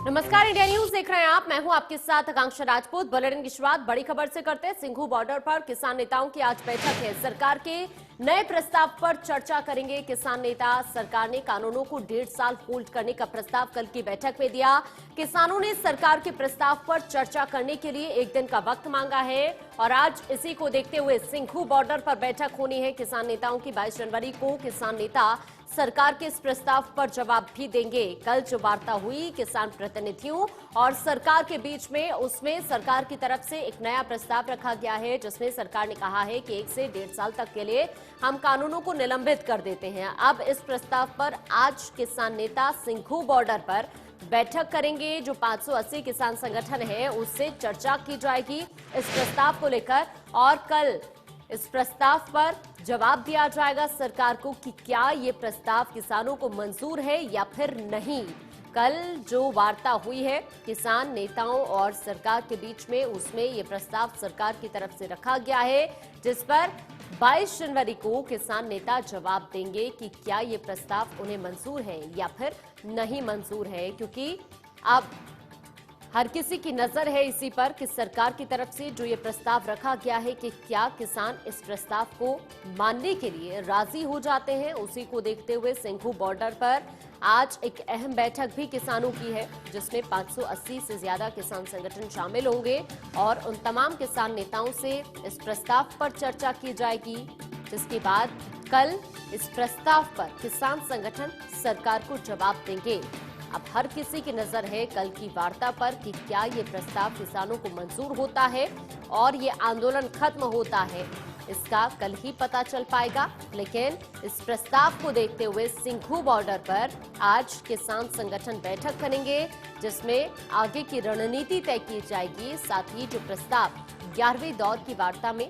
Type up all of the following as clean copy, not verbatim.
नमस्कार, India news देख रहे हैं आप। मैं हूं आपके साथ आकांक्षा राजपूत। बुलेटिन की शुरुआत बड़ी खबर से करते हैं। सिंघू बॉर्डर पर किसान नेताओं की आज बैठक है। सरकार के नए प्रस्ताव पर चर्चा करेंगे किसान नेता। सरकार ने कानूनों को 1.5 साल होल्ड करने का प्रस्ताव कल की बैठक में दिया। किसानों ने सरकार के प्रस्ताव पर चर्चा करने के लिए 1 दिन का वक्त मांगा है और आज इसी को देखते हुए सिंघू बॉर्डर पर बैठक होनी है किसान नेताओं की। 22 जनवरी को किसान नेता सरकार के इस प्रस्ताव पर जवाब भी देंगे। कल जो वार्ता हुई किसान प्रतिनिधियों और सरकार के बीच में, उसमें सरकार की तरफ से एक नया प्रस्ताव रखा गया है जिसमें सरकार ने कहा है कि 1 से 1.5 साल तक के लिए हम कानूनों को निलंबित कर देते हैं। अब इस प्रस्ताव पर आज किसान नेता सिंघू बॉर्डर पर बैठक करेंगे। जो 580 किसान संगठन है उससे चर्चा की जाएगी इस प्रस्ताव को लेकर और कल इस प्रस्ताव पर जवाब दिया जाएगा सरकार को कि क्या ये प्रस्ताव किसानों को मंजूर है या फिर नहीं। कल जो वार्ता हुई है किसान नेताओं और सरकार के बीच में, उसमें ये प्रस्ताव सरकार की तरफ से रखा गया है जिस पर 22 जनवरी को किसान नेता जवाब देंगे कि क्या ये प्रस्ताव उन्हें मंजूर है या फिर नहीं मंजूर है। क्योंकि अब हर किसी की नजर है इसी पर कि सरकार की तरफ से जो ये प्रस्ताव रखा गया है कि क्या किसान इस प्रस्ताव को मानने के लिए राजी हो जाते हैं। उसी को देखते हुए सिंघू बॉर्डर पर आज एक अहम बैठक भी किसानों की है जिसमें 580 से ज्यादा किसान संगठन शामिल होंगे और उन तमाम किसान नेताओं से इस प्रस्ताव पर चर्चा की जाएगी जिसके बाद कल इस प्रस्ताव पर किसान संगठन सरकार को जवाब देंगे। अब हर किसी की नजर है कल की वार्ता पर कि क्या ये प्रस्ताव किसानों को मंजूर होता है और ये आंदोलन खत्म होता है, इसका कल ही पता चल पाएगा। लेकिन इस प्रस्ताव को देखते हुए सिंघू बॉर्डर पर आज किसान संगठन बैठक करेंगे जिसमें आगे की रणनीति तय की जाएगी। साथ ही जो प्रस्ताव 11वें दौर की वार्ता में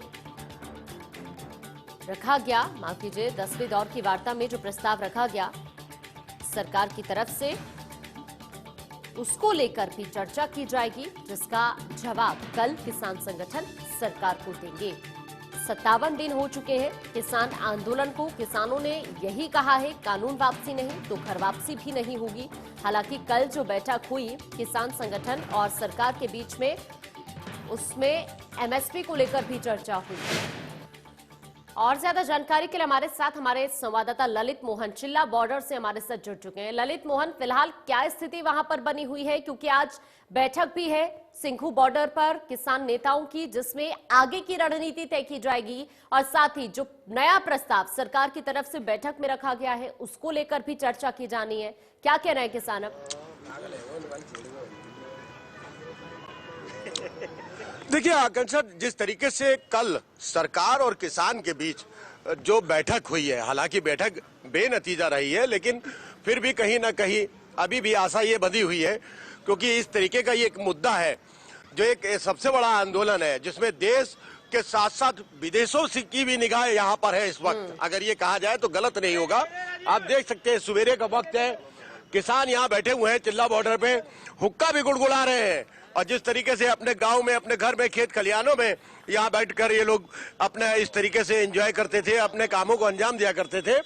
रखा गया, माफ कीजिए 10वें दौर की वार्ता में जो प्रस्ताव रखा गया सरकार की तरफ से, उसको लेकर भी चर्चा की जाएगी जिसका जवाब कल किसान संगठन सरकार को देंगे। 57 दिन हो चुके हैं किसान आंदोलन को। किसानों ने यही कहा है कानून वापसी नहीं तो घर वापसी भी नहीं होगी। हालांकि कल जो बैठक हुई किसान संगठन और सरकार के बीच में, उसमें एमएसपी को लेकर भी चर्चा हुई। और ज्यादा जानकारी के लिए हमारे साथ हमारे संवाददाता ललित मोहन चिल्ला बॉर्डर से हमारे साथ जुड़ चुके हैं। ललित मोहन, फिलहाल क्या स्थिति वहां पर बनी हुई है, क्योंकि आज बैठक भी है सिंघू बॉर्डर पर किसान नेताओं की जिसमें आगे की रणनीति तय की जाएगी और साथ ही जो नया प्रस्ताव सरकार की तरफ से बैठक में रखा गया है उसको लेकर भी चर्चा की जानी है। क्या कह रहे हैं किसान अब? देखिए आकांक्षा, जिस तरीके से कल सरकार और किसान के बीच जो बैठक हुई है, हालांकि बैठक बेनतीजा रही है लेकिन फिर भी कहीं ना कहीं अभी भी आशा ये बंधी हुई है क्योंकि इस तरीके का ये एक मुद्दा है जो एक सबसे बड़ा आंदोलन है जिसमें देश के साथ साथ विदेशों की भी निगाह यहाँ पर है इस वक्त। अगर ये कहा जाए तो गलत नहीं होगा। आप देख सकते हैं सवेरे का वक्त है, किसान यहाँ बैठे हुए हैं चिल्ला बॉर्डर पे, हुक्का भी गुड़गुड़ा रहे हैं और जिस तरीके से अपने गांव में, अपने घर में, खेत खलिहानों में यहाँ बैठकर ये लोग अपने इस तरीके से एंजॉय करते थे, अपने कामों को अंजाम दिया करते थे।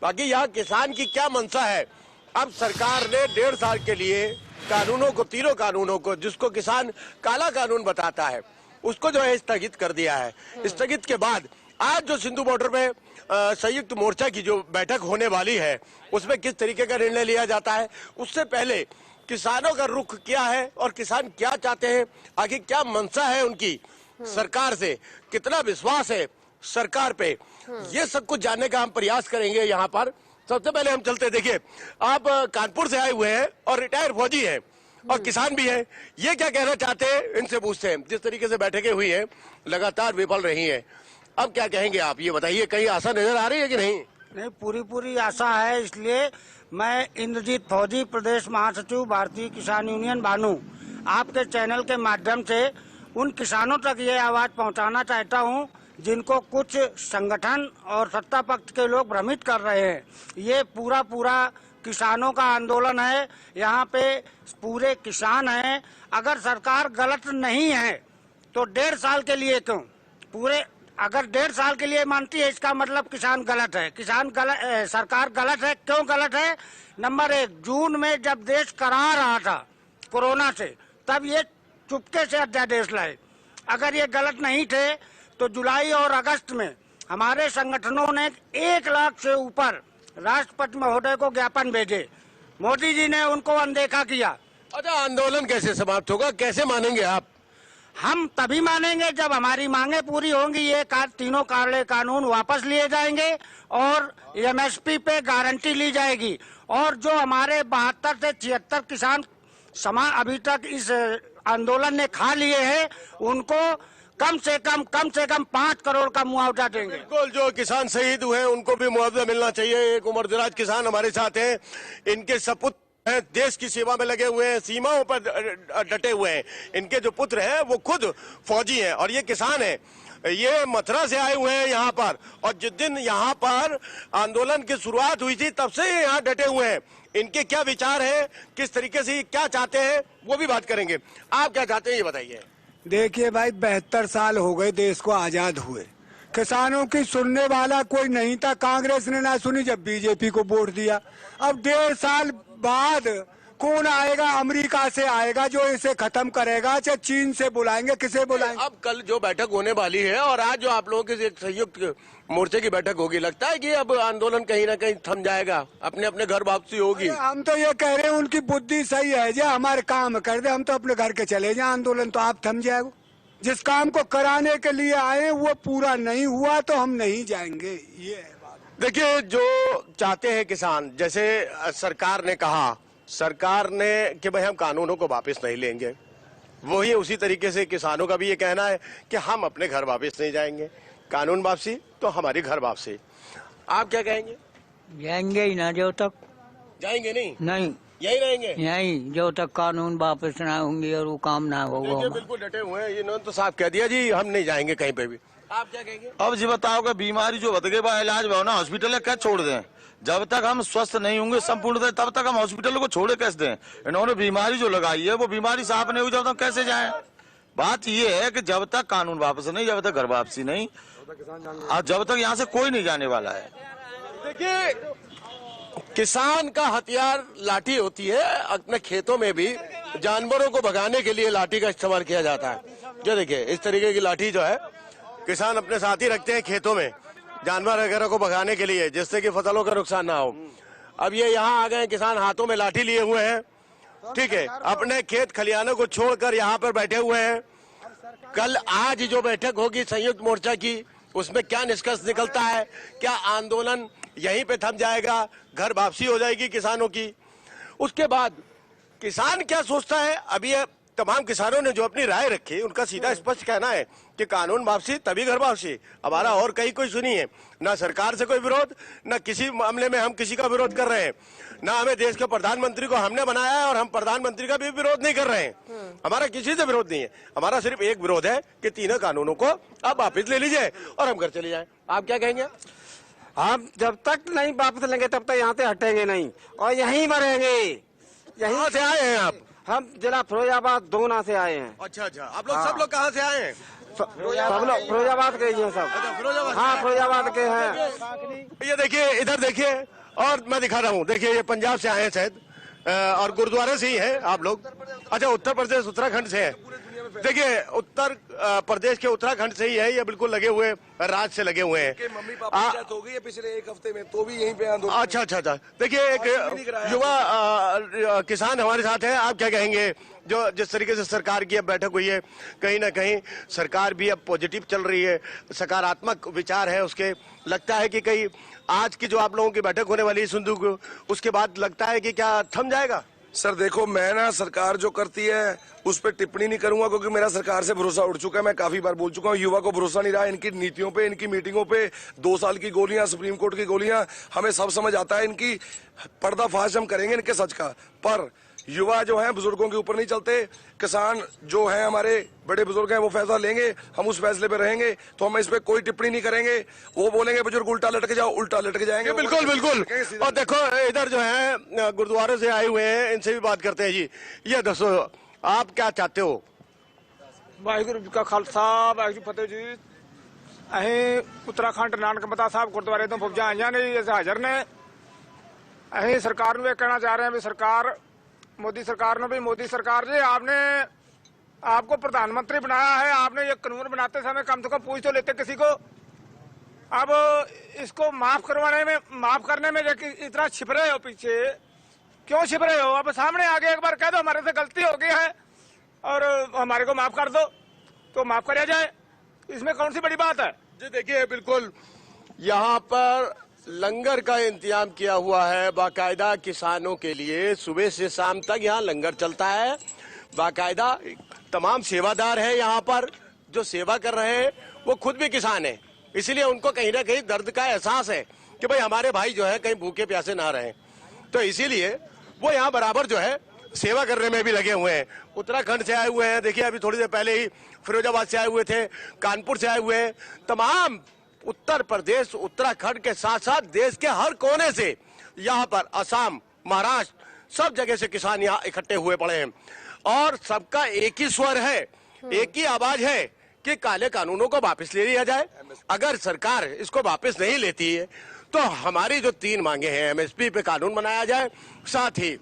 बाकी यहाँ किसान की क्या मंशा है, अब सरकार ने 1.5 साल के लिए कानूनों को, तीनों कानूनों को, जिसको किसान काला कानून बताता है, उसको जो है स्थगित कर दिया है। स्थगित के बाद आज जो सिंधु बॉर्डर में संयुक्त मोर्चा की जो बैठक होने वाली है उसमें किस तरीके का निर्णय लिया जाता है, उससे पहले किसानों का रुख क्या है और किसान क्या चाहते हैं, आगे क्या मंशा है उनकी सरकार से, कितना विश्वास है सरकार पे, ये सब कुछ जानने का हम प्रयास करेंगे यहाँ पर। सबसे पहले हम चलते, देखिए आप कानपुर से आए हुए हैं और रिटायर्ड फौजी हैं और किसान भी हैं, ये क्या कहना चाहते हैं इनसे पूछते हैं। जिस तरीके से बैठकें हुई हैं लगातार विफल रही हैं, अब क्या कहेंगे आप, ये बताइए, कहीं आशा नजर आ रही है कि नहीं? नहीं, पूरी आशा है। इसलिए मैं इंद्रजीत फौजी, प्रदेश महासचिव, भारतीय किसान यूनियन भानु, आपके चैनल के माध्यम से उन किसानों तक ये आवाज पहुंचाना चाहता हूं जिनको कुछ संगठन और सत्ता पक्ष के लोग भ्रमित कर रहे हैं। ये पूरा किसानों का आंदोलन है, यहाँ पे पूरे किसान हैं। अगर सरकार गलत नहीं है तो 1.5 साल के लिए क्यों, पूरे अगर 1.5 साल के लिए मानती है इसका मतलब किसान गलत है। सरकार गलत है। क्यों गलत है? नंबर 1, जून में जब देश करा रहा था कोरोना से, तब ये चुपके से अध्यादेश लाए। अगर ये गलत नहीं थे तो जुलाई और अगस्त में हमारे संगठनों ने 1 लाख से ऊपर राष्ट्रपति महोदय को ज्ञापन भेजे। मोदी जी ने उनको अनदेखा किया। अच्छा, आंदोलन कैसे समाप्त होगा, कैसे मानेंगे आप? हम तभी मानेंगे जब हमारी मांगे पूरी होंगी। ये तीनों काले कानून वापस लिए जाएंगे और एमएसपी पे गारंटी ली जाएगी। और जो हमारे 72 से 76 किसान अभी तक इस आंदोलन ने खा लिए हैं, उनको कम से कम 5 करोड़ का मुआवजा देंगे। बिल्कुल, जो किसान शहीद हुए हैं उनको भी मुआवजा मिलना चाहिए। एक उम्रदराज किसान हमारे साथ हैं, इनके सपूत हैं, देश की सेवा में लगे हुए हैं, सीमाओं पर डटे हुए हैं। इनके जो पुत्र हैं वो खुद फौजी हैं और ये किसान हैं। ये मथुरा से आए हुए हैं यहाँ पर, और जिस दिन यहाँ पर आंदोलन की शुरुआत हुई थी तब से ये यहाँ डटे हुए हैं। इनके क्या विचार हैं, किस तरीके से क्या चाहते हैं, वो भी बात करेंगे। आप क्या चाहते हैं ये बताइए। देखिए भाई, 72 साल हो गए देश को आजाद हुए, किसानों की सुनने वाला कोई नहीं था। कांग्रेस ने ना सुनी जब बीजेपी को वोट दिया। अब 1.5 साल बाद कौन आएगा? अमेरिका से आएगा जो इसे खत्म करेगा, चाहे चीन से बुलाएंगे, किसे बुलाएंगे? अब कल जो बैठक होने वाली है और आज जो आप लोगों की एक संयुक्त मोर्चे की बैठक होगी, लगता है कि अब आंदोलन कहीं ना कहीं थम जाएगा, अपने अपने घर वापसी होगी? हम तो ये कह रहे हैं उनकी बुद्धि सही है, जो हमारे काम कर दे, हम तो अपने घर के चले जाए, आंदोलन तो आप थम जाएगा। जिस काम को कराने के लिए आए वो पूरा नहीं हुआ तो हम नहीं जाएंगे, ये है बात। देखिए, जो चाहते हैं किसान, जैसे सरकार ने कहा, सरकार ने कि भाई हम कानूनों को वापस नहीं लेंगे, वही उसी तरीके से किसानों का भी ये कहना है कि हम अपने घर वापस नहीं जाएंगे। कानून वापसी तो हमारी घर वापसी। आप क्या कहेंगे? जाएंगे ही ना, जो तक जाएंगे नहीं, नहीं यही रहेंगे नहीं, जो तक कानून वापस ना होंगे और वो काम ना होगा। देखिए, बिल्कुल डटे हुए हैं। इन्होंने तो साफ कह दिया जी, हम नहीं जाएंगे कहीं पे भी। आप क्या कहेंगे? अब जी बताओ कि बीमारी जो बत गई बा इलाज बा ना हॉस्पिटल क्या छोड़ दें? जब तक हम स्वस्थ नहीं होंगे संपूर्ण तब तक हम हॉस्पिटल को छोड़े कैसे दें? इन्होंने बीमारी जो लगाई है वो बीमारी साफ नहीं हुई, जब तक कैसे जाएं? बात ये है कि जब तक कानून वापस नहीं, जब तक घर वापसी नहीं, और जब तक यहाँ से कोई नहीं जाने वाला है। देखिए, किसान का हथियार लाठी होती है। अपने खेतों में भी जानवरों को भगाने के लिए लाठी का इस्तेमाल किया जाता है। जो देखिए, इस तरीके की लाठी जो है किसान अपने साथ ही रखते हैं खेतों में, जानवर वगैरह को भगाने के लिए, जिससे कि फसलों का नुकसान ना हो। अब ये यहाँ आ गए, किसान हाथों में लाठी लिए हुए हैं, ठीक है, अपने खेत खलिहानों को छोड़कर यहाँ पर बैठे हुए हैं। कल आज जो बैठक होगी संयुक्त मोर्चा की, उसमें क्या निष्कर्ष निकलता है? क्या आंदोलन यहीं पे थम जाएगा, घर वापसी हो जाएगी किसानों की? उसके बाद किसान क्या सोचता है? अभी तमाम किसानों ने जो अपनी राय रखी, उनका सीधा स्पष्ट कहना है कि कानून वापसी तभी घर वापसी। हमारा और कहीं कोई सुनी है ना, सरकार से कोई विरोध, ना किसी मामले में हम किसी का विरोध कर रहे हैं, ना हमें देश के प्रधानमंत्री को हमने बनाया है और हम प्रधानमंत्री का भी विरोध नहीं कर रहे हैं। हमारा किसी से विरोध नहीं है। हमारा सिर्फ एक विरोध है कि तीनों कानूनों को आप वापिस ले लीजिए और हम घर चले जाए। आप क्या कहेंगे? हम जब तक नहीं वापस लेंगे तब तक यहाँ से हटेंगे नहीं और यहीं मरेंगे। यहीं से आए हैं आप? हम जिला फिरोजाबाद दोना से आए हैं। अच्छा अच्छा, आप लोग सब लोग कहाँ से आए हैं? सब लोग फिरोजाबाद के ही हैं सब। अच्छा, फिरोजाबाद। हाँ, फिरोजाबाद के हैं। ये देखिए, इधर देखिए, और मैं दिखा रहा हूँ, देखिए ये पंजाब से आए हैं शायद, और गुरुद्वारे से ही हैं आप लोग। अच्छा, उत्तर प्रदेश उत्तराखंड से है। देखिए, उत्तर प्रदेश के उत्तराखंड से ही है ये, बिल्कुल लगे हुए, राज्य से लगे हुए हैं। मम्मी पापा की डेथ हो गई है पिछले 1 हफ्ते में, तो भी यहीं पे आंदोलन। अच्छा अच्छा अच्छा। देखिए, एक युवा किसान हमारे साथ है। आप क्या कहेंगे? जो जिस तरीके से सरकार की अब बैठक हुई है, कहीं ना कहीं सरकार भी अब पॉजिटिव चल रही है, सकारात्मक विचार है उसके। लगता है कि कहीं आज की जो आप लोगों की बैठक होने वाली है सिंधु, उसके बाद लगता है कि क्या थम जाएगा? सर देखो, मैं ना सरकार जो करती है उस पर टिप्पणी नहीं करूंगा, क्योंकि मेरा सरकार से भरोसा उठ चुका है। मैं काफी बार बोल चुका हूँ, युवा को भरोसा नहीं रहा इनकी नीतियों पे, इनकी मीटिंगों पे। 2 साल की गोलियां, सुप्रीम कोर्ट की गोलियां, हमें सब समझ आता है। इनकी पर्दाफाश हम करेंगे इनके सच का, पर युवा जो है बुजुर्गों के ऊपर नहीं चलते। किसान जो है हमारे बड़े बुजुर्ग हैं, वो फैसला लेंगे, हम उस फैसले पे रहेंगे। तो हम इस पे कोई टिप्पणी नहीं करेंगे। वो बोलेंगे बुजुर्ग उल्टा लटक जाओ, उल्टा लटक जाएंगे। बिल्कुल बिल्कुल। और देखो, इधर जो है गुरुद्वारे से आए हुए हैं, इनसे भी बात करते हैं जी। ये दसो, आप क्या चाहते हो? वाहिगुरू जी का खालसा, वाहिगुरू फतेह जी। अं उत्तराखंड नानक मता साहब गुरुद्वारे तो फौजा आईया ने, हाजिर ने। अं सरकार ਨੂੰ ਇਹ ਕਹਿਣਾ ਚਾਹ ਰਹੇ ਹਾਂ ਵੀ ਸਰਕਾਰ मोदी सरकार ने भी, मोदी सरकार जी आपने आपको प्रधानमंत्री बनाया है, आपने ये कानून बनाते समय कम से कम पूछ तो लेते किसी को। अब इसको माफ करने में इतना छिप रहे हो, पीछे क्यों छिप रहे हो? अब सामने आगे एक बार कह दो हमारे से गलती हो गई है और हमारे को माफ कर दो, तो माफ कराया जाए, इसमें कौन सी बड़ी बात है? जी देखिए, बिल्कुल यहाँ पर लंगर का इंतजाम किया हुआ है बाकायदा किसानों के लिए। सुबह से शाम तक यहाँ लंगर चलता है बाकायदा। तमाम सेवादार है यहाँ पर, जो सेवा कर रहे हैं वो खुद भी किसान है, इसलिए उनको कहीं ना कहीं दर्द का एहसास है कि भाई हमारे भाई जो है कहीं भूखे प्यासे ना रहें, तो इसीलिए वो यहाँ बराबर जो है सेवा करने में भी लगे हुए हैं। उत्तराखंड से आए हुए हैं, देखिए अभी थोड़ी देर पहले ही फिरोजाबाद से आए हुए थे, कानपुर से आए हुए हैं, तमाम उत्तर प्रदेश उत्तराखंड के साथ साथ देश के हर कोने से यहाँ पर असम, महाराष्ट्र, सब जगह से किसान यहाँ इकट्ठे हुए पड़े हैं और सबका एक ही स्वर है, एक ही आवाज है कि काले कानूनों को वापस ले लिया जाए। अगर सरकार इसको वापस नहीं लेती है तो हमारी जो 3 मांगे हैं, एमएसपी पे कानून बनाया जाए, साथ ही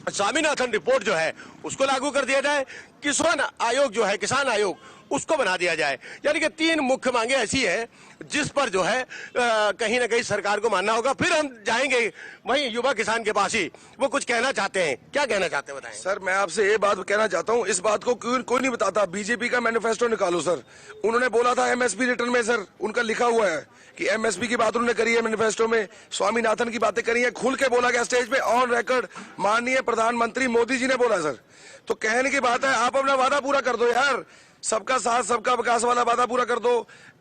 स्वामीनाथन रिपोर्ट जो है उसको लागू कर दिया जाए, किसान आयोग जो है, किसान आयोग, उसको बना दिया जाए। यानी कि 3 मुख्य मांगे ऐसी है जिस पर जो है कहीं ना कहीं सरकार को मानना होगा। फिर हम जाएंगे वहीं युवा किसान के पास ही, वो कुछ कहना चाहते हैं। क्या कहना चाहते हैं बताएं? सर मैं आपसे ये बात कहना चाहता हूँ, इस बात को कोई नहीं बताता। बीजेपी का मैनिफेस्टो निकालो सर, उन्होंने बोला था एमएसपी रिटर्न में, सर उनका लिखा हुआ है कि एमएसपी की बात उन्होंने करी है मैनिफेस्टो में, स्वामीनाथन की बातें करी है, खुल के बोला गया स्टेज पे, ऑन रिकॉर्ड माननीय प्रधानमंत्री मोदी जी ने बोला। सर तो कहने की बात है, आप अपना वादा पूरा कर दो यार, सबका साथ सबका विकास वाला वादा पूरा कर दो,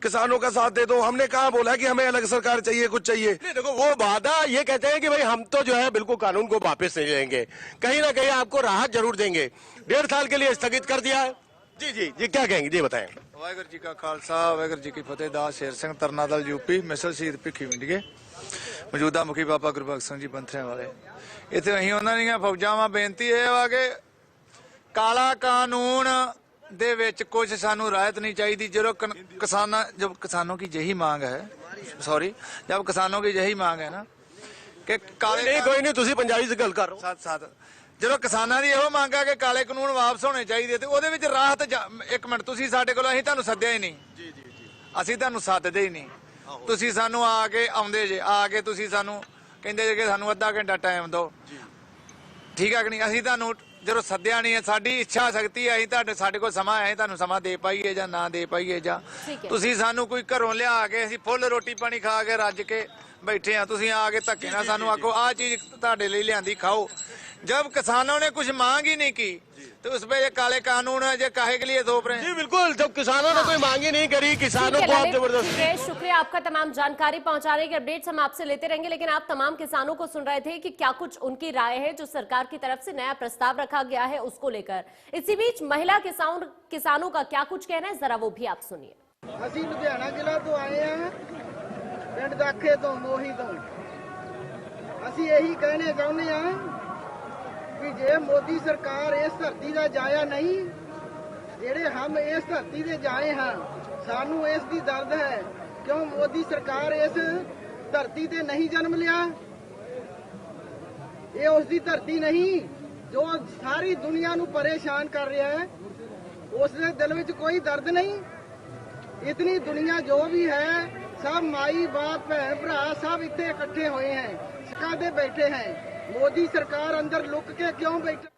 किसानों का साथ दे दो। हमने कहा बोला है कि हमें अलग सरकार चाहिए, कुछ चाहिए नहीं। देखो वो वादा ये कहते हैं कि भाई हम तो जो है बिल्कुल कानून को वापस नहीं लेंगे, कहीं ना कहीं आपको राहत जरूर देंगे। 1.5 साल के लिए स्थगित कर दिया है। जी जी जी, क्या कहेंगे जी बताएं? वाहिगुरू जी का खालसा वाहिगुरू जी की फतेह। दास शेर सिंह तरना दल यूपी मिसल शहीद भिखी विंडीए, मौजूदा मुखी बाबा गुरबख्श ਸਿੰਘ ਜੀ ਬੰਥਰੇ ਵਾਲੇ। ਇੱਥੇ ਅਸੀਂ ਉਹਨਾਂ ਦੀਆਂ ਫੌਜਾਂ ਵਾਂ ਬੇਨਤੀ ਇਹ ਵਾ ਕਿ ਕਾਲਾ ਕਾਨੂੰਨ ਦੇ ਵਿੱਚ ਕੁਝ ਸਾਨੂੰ ਰਾਹਤ नहीं चाहिए। जब किसानों की यही मांग है, सॉरी, जब किसानों की यही मांग है ना कि काले नहीं कोई नहीं, ਤੁਸੀਂ ਪੰਜਾਬੀ ਚ ਗੱਲ ਕਰ ਰਹੇ ਹੋ। साथ ਜਦੋਂ ਕਿਸਾਨਾਂ ਦੀ ਇਹੋ ਮੰਗ ਆ ਕਿ ਕਾਲੇ ਕਾਨੂੰਨ ਵਾਪਸ ਹੋਣੇ ਚਾਹੀਦੇ ਤੇ ਉਹਦੇ ਵਿੱਚ ਰਾਹਤ। ਇੱਕ ਮਿੰਟ, ਤੁਸੀਂ ਸਾਡੇ ਕੋਲ, ਅਸੀਂ ਤੁਹਾਨੂੰ ਸੱਦਿਆ ਹੀ ਨਹੀਂ। ਜੀ ਜੀ ਜੀ, ਅਸੀਂ ਤੁਹਾਨੂੰ ਸੱਦਦੇ ਹੀ ਨਹੀਂ। ਤੁਸੀਂ ਸਾਨੂੰ ਆ ਕੇ ਆਉਂਦੇ ਜੇ, ਆ ਕੇ ਤੁਸੀਂ ਸਾਨੂੰ ਕਹਿੰਦੇ ਜੇ ਕਿ ਸਾਨੂੰ ਅੱਧਾ ਘੰਟਾ ਟਾਈਮ ਦਿਓ। ਠੀਕ ਹੈ ਕਿ ਨਹੀਂ? ਅਸੀਂ ਤੁਹਾਨੂੰ ਜਦੋਂ ਸੱਦਿਆ ਨਹੀਂ ਹੈ, ਸਾਡੀ ਇੱਛਾ ਸ਼ਕਤੀ ਹੈ, ਅਸੀਂ ਸਾਡੇ ਕੋਲ ਸਮਾਂ ਹੈ, ਤੁਹਾਨੂੰ ਸਮਾਂ ਦੇ ਪਾਈਏ ਜਾਂ ਨਾ ਦੇ ਪਾਈਏ, ਜਾਂ ਤੁਸੀਂ ਸਾਨੂੰ ਕੋਈ ਘਰੋਂ ਲਿਆ ਕੇ ਅਸੀਂ ਫੁੱਲ ਰੋਟੀ ਪਾਣੀ ਖਾ ਕੇ ਰੱਜ ਕੇ बैठे हैं, तुसी आके धक्के ना सानू आखो आ चीज तुहाडे लई लियांदी खाओ। जब किसानों ने कुछ मांग ही नहीं की तो उस पे ये काले कानून है जो काहे के लिए थोप रहे हैं? जी बिल्कुल, जब किसानों ने कोई मांग ही नहीं करी, किसानों को आप जबरदस्ती। शुक्रिया आपका तमाम जानकारी पहुंचाने के अपडेट्स हम आपसे लेते रहेंगे, लेकिन आप तमाम किसानों को सुन रहे थे कि क्या कुछ उनकी राय है जो सरकार की तरफ से नया प्रस्ताव रखा गया है उसको लेकर। इसी बीच महिला किसानों का क्या कुछ कहना है, जरा वो भी आप सुनिए। ਅਸੀਂ ਲੁਧਿਆਣਾ ਜ਼ਿਲ੍ਹਾ ਤੋਂ ਆਏ ਆ, ਪਿੰਡ ਦਾਖੇ ਤੋਂ, ਮੋਹੀ ਤੋਂ। ਅਸੀਂ ਇਹੀ ਕਹਿਣੇ ਚਾਹੁੰਦੇ ਆ ਕਿ ਜੇ ਮੋਦੀ ਸਰਕਾਰ ਇਸ ਧਰਤੀ ਦਾ ਜਾਇਆ ਨਹੀਂ, ਜਿਹੜੇ ਹਮ ਇਸ ਧਰਤੀ ਦੇ ਜਾਏ ਹਾਂ, ਸਾਨੂੰ ਇਸ ਦੀ ਦਰਦ ਹੈ। ਕਿਉਂ ਮੋਦੀ ਸਰਕਾਰ ਇਸ ਧਰਤੀ ਤੇ ਨਹੀਂ ਜਨਮ ਲਿਆ? ਇਹ ਉਸ ਦੀ ਧਰਤੀ ਨਹੀਂ ਜੋ ਸਾਰੀ ਦੁਨੀਆ ਨੂੰ ਪਰੇਸ਼ਾਨ ਕਰ ਰਿਹਾ ਹੈ। ਉਸ ਦੇ ਦਿਲ ਵਿੱਚ ਕੋਈ ਦਰਦ नहीं। इतनी दुनिया जो भी है, सब माई बाप बहन भरा सब इतने इकट्ठे हुए हैं, सका दे बैठे हैं। मोदी सरकार अंदर लुक के क्यों बैठे?